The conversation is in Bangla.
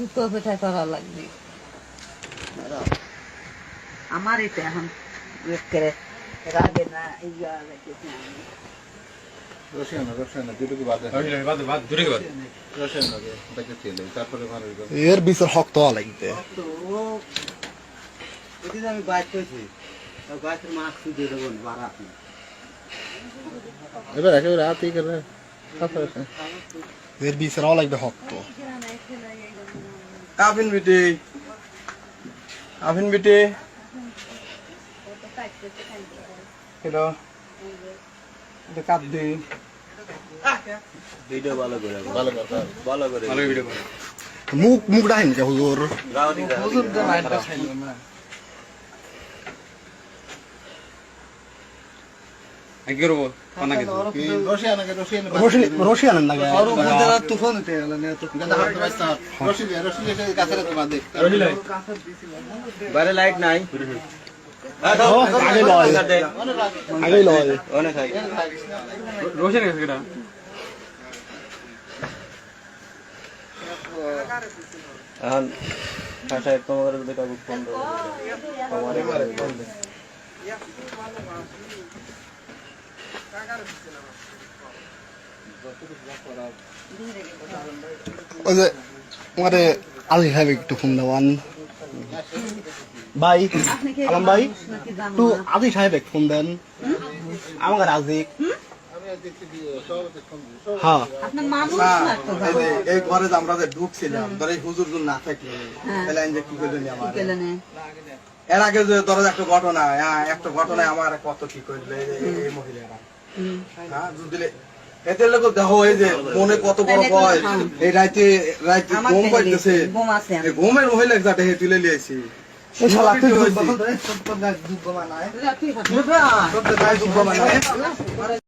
জুতো কোথায় করা লাগবে আমার এটা এখন করে রাগে না ইয়া লাগতেছে আমি রসায়ন দুটো কি বাদ দুটো কি বাদ রসায়ন লাগে দেখতে তারপরে ভালো এর বিচার হক তো লাগবে তো এদিন আমি বাইক কইছি বাইকের মাস্ক দিয়ে দেবো বাড়া আপনি এবার একেবারে রাতই করে এর বিচার লাগবে হক তো কাফিন বিটি হ্যালো এটা কাপ দিই ভিডিও ভালো করে ভিডিও করে মুখ ডাইন কে হুজুর হুজুর তো নাইটটা খাইলো না রশিয়ান না গে আর উপরে তুফান উঠে গেল না তো বাইরে লাইট নাই আগে লয় অনেক খাই রোশন গেছে কেডা এখন সাহেব তোমাদের দিকে কাগজ ফোন দাও ওই যে আমারে আলী সাহেব একটু ফোন দেওয়ান ভাই আলম ভাই একটু আলী সাহেব এক ফোন দেন আমাকে রাজিক হ্যাঁ আপনার মানুষ লাগতো এই ঘরে যে আমরা যে ঢুকছিলাম ধর এই হুজুর না থাকলে তাহলে আমি যে কি করলেন আমার এর আগে যে ধরো একটা ঘটনায় আমার কত কি করলে এই মহিলারা হ্যাঁ দিলে এদের লোক দেখো এই যে মনে কত বড় ভয় এই রাতে ঘুম পাইতেছে ঘুমের মহিলা যাতে হে তুলে লিয়েছি